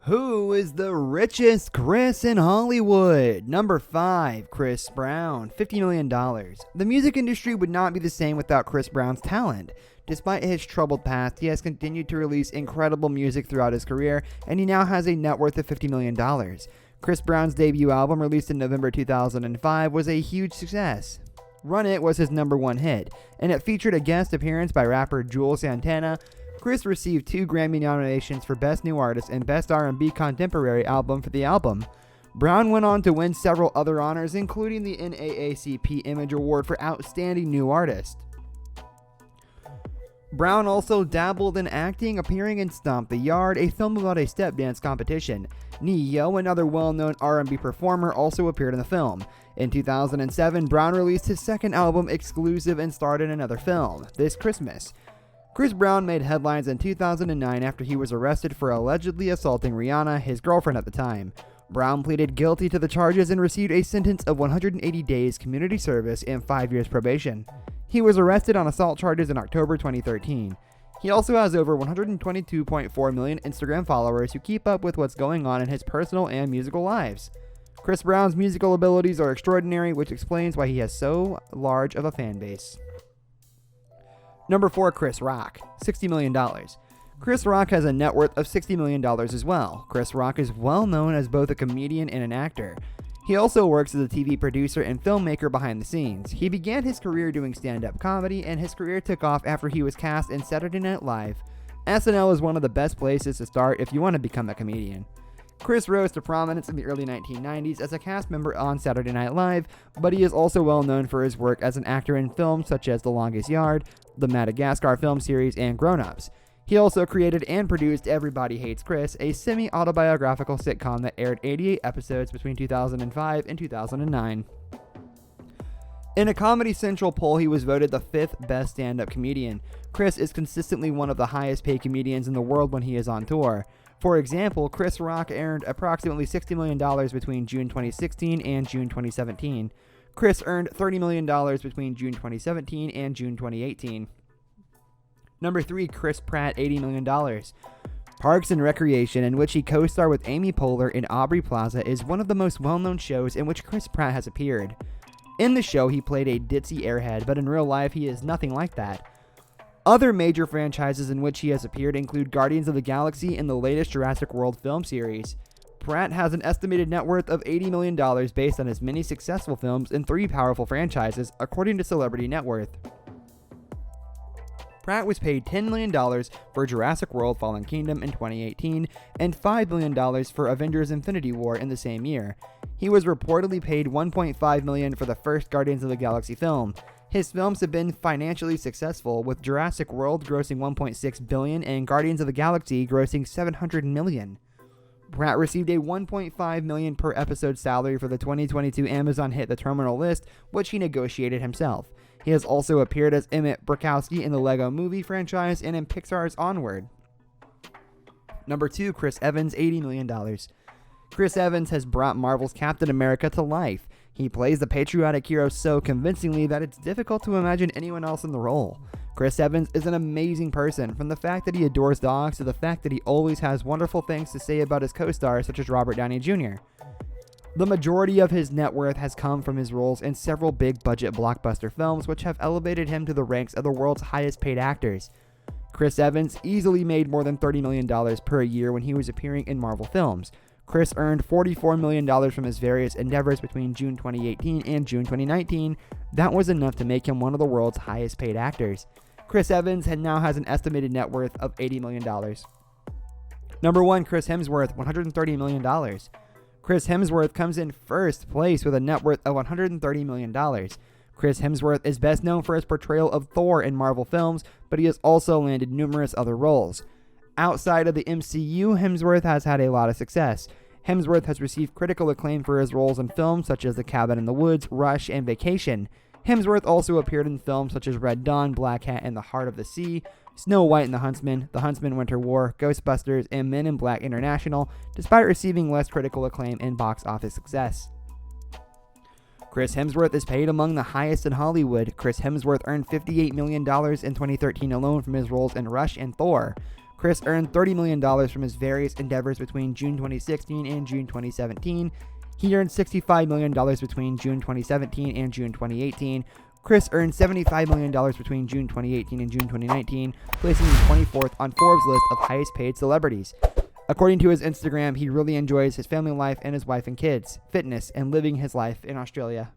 Who is the richest Chris in Hollywood? Number 5, Chris Brown, $50 million. The music industry would not be the same without Chris Brown's talent. Despite his troubled past, he has continued to release incredible music throughout his career, and he now has a net worth of $50 million. Chris Brown's debut album, released in November 2005, was a huge success. Run It was his number 1 hit, and it featured a guest appearance by rapper Jules Santana. Chris received 2 Grammy nominations for Best New Artist and Best R&B Contemporary Album for the album. Brown went on to win several other honors, including the NAACP Image Award for Outstanding New Artist. Brown also dabbled in acting, appearing in Stomp the Yard, a film about a step dance competition. Ne-Yo, another well-known R&B performer, also appeared in the film. In 2007, Brown released his second album, Exclusive, and starred in another film, This Christmas. Chris Brown made headlines in 2009 after he was arrested for allegedly assaulting Rihanna, his girlfriend at the time. Brown pleaded guilty to the charges and received a sentence of 180 days community service and 5 years probation. He was arrested on assault charges in October 2013. He also has over 122.4 million Instagram followers who keep up with what's going on in his personal and musical lives. Chris Brown's musical abilities are extraordinary, which explains why he has so large of a fan base. Number 4, Chris Rock, $60 million. Chris Rock has a net worth of $60 million as well. Chris Rock is well known as both a comedian and an actor. He also works as a TV producer and filmmaker behind the scenes. He began his career doing stand-up comedy, and his career took off after he was cast in Saturday Night Live. SNL is one of the best places to start if you want to become a comedian. Chris rose to prominence in the early 1990s as a cast member on Saturday Night Live, but he is also well known for his work as an actor in films such as The Longest Yard, the Madagascar film series, and Grown Ups. He also created and produced Everybody Hates Chris, a semi-autobiographical sitcom that aired 88 episodes between 2005 and 2009. In a Comedy Central poll, he was voted the 5th best stand-up comedian. Chris is consistently one of the highest paid comedians in the world when he is on tour. For example, Chris Rock earned approximately $60 million between June 2016 and June 2017. Chris earned $30 million between June 2017 and June 2018. Number 3, Chris Pratt, $80 million. Parks and Recreation, in which he co-starred with Amy Poehler in Aubrey Plaza, is one of the most well-known shows in which Chris Pratt has appeared. In the show, he played a ditzy airhead, but in real life, he is nothing like that. Other major franchises in which he has appeared include Guardians of the Galaxy and the latest Jurassic World film series. Pratt has an estimated net worth of $80 million based on his many successful films in 3 powerful franchises, according to Celebrity Net Worth. Pratt was paid $10 million for Jurassic World Fallen Kingdom in 2018 and $5 million for Avengers Infinity War in the same year. He was reportedly paid $1.5 million for the first Guardians of the Galaxy film. His films have been financially successful, with Jurassic World grossing $1.6 billion and Guardians of the Galaxy grossing $700 million. Pratt received a $1.5 million per episode salary for the 2022 Amazon hit The Terminal List, which he negotiated himself. He has also appeared as Emmett Brakowski in the Lego Movie franchise and in Pixar's Onward. Number 2, Chris Evans, $80 million. Chris Evans has brought Marvel's Captain America to life. He plays the patriotic hero so convincingly that it's difficult to imagine anyone else in the role. Chris Evans is an amazing person, from the fact that he adores dogs to the fact that he always has wonderful things to say about his co-stars such as Robert Downey Jr. The majority of his net worth has come from his roles in several big-budget blockbuster films, which have elevated him to the ranks of the world's highest-paid actors. Chris Evans easily made more than $30 million per year when he was appearing in Marvel films. Chris earned $44 million from his various endeavors between June 2018 and June 2019. That was enough to make him one of the world's highest-paid actors. Chris Evans now has an estimated net worth of $80 million. Number 1, Chris Hemsworth, $130 million. Chris Hemsworth comes in first place with a net worth of $130 million. Chris Hemsworth is best known for his portrayal of Thor in Marvel films, but he has also landed numerous other roles. Outside of the MCU, Hemsworth has had a lot of success. Hemsworth has received critical acclaim for his roles in films such as The Cabin in the Woods, Rush, and Vacation. Hemsworth also appeared in films such as Red Dawn, Black Hat and the Heart of the Sea, Snow White and the Huntsman Winter War, Ghostbusters, and Men in Black International, despite receiving less critical acclaim and box office success. Chris Hemsworth is paid among the highest in Hollywood. Chris Hemsworth earned $58 million in 2013 alone from his roles in Rush and Thor. Chris earned $30 million from his various endeavors between June 2016 and June 2017. He earned $65 million between June 2017 and June 2018. Chris earned $75 million between June 2018 and June 2019, placing him 24th on Forbes' list of highest paid celebrities. According to his Instagram, he really enjoys his family life and his wife and kids, fitness, and living his life in Australia.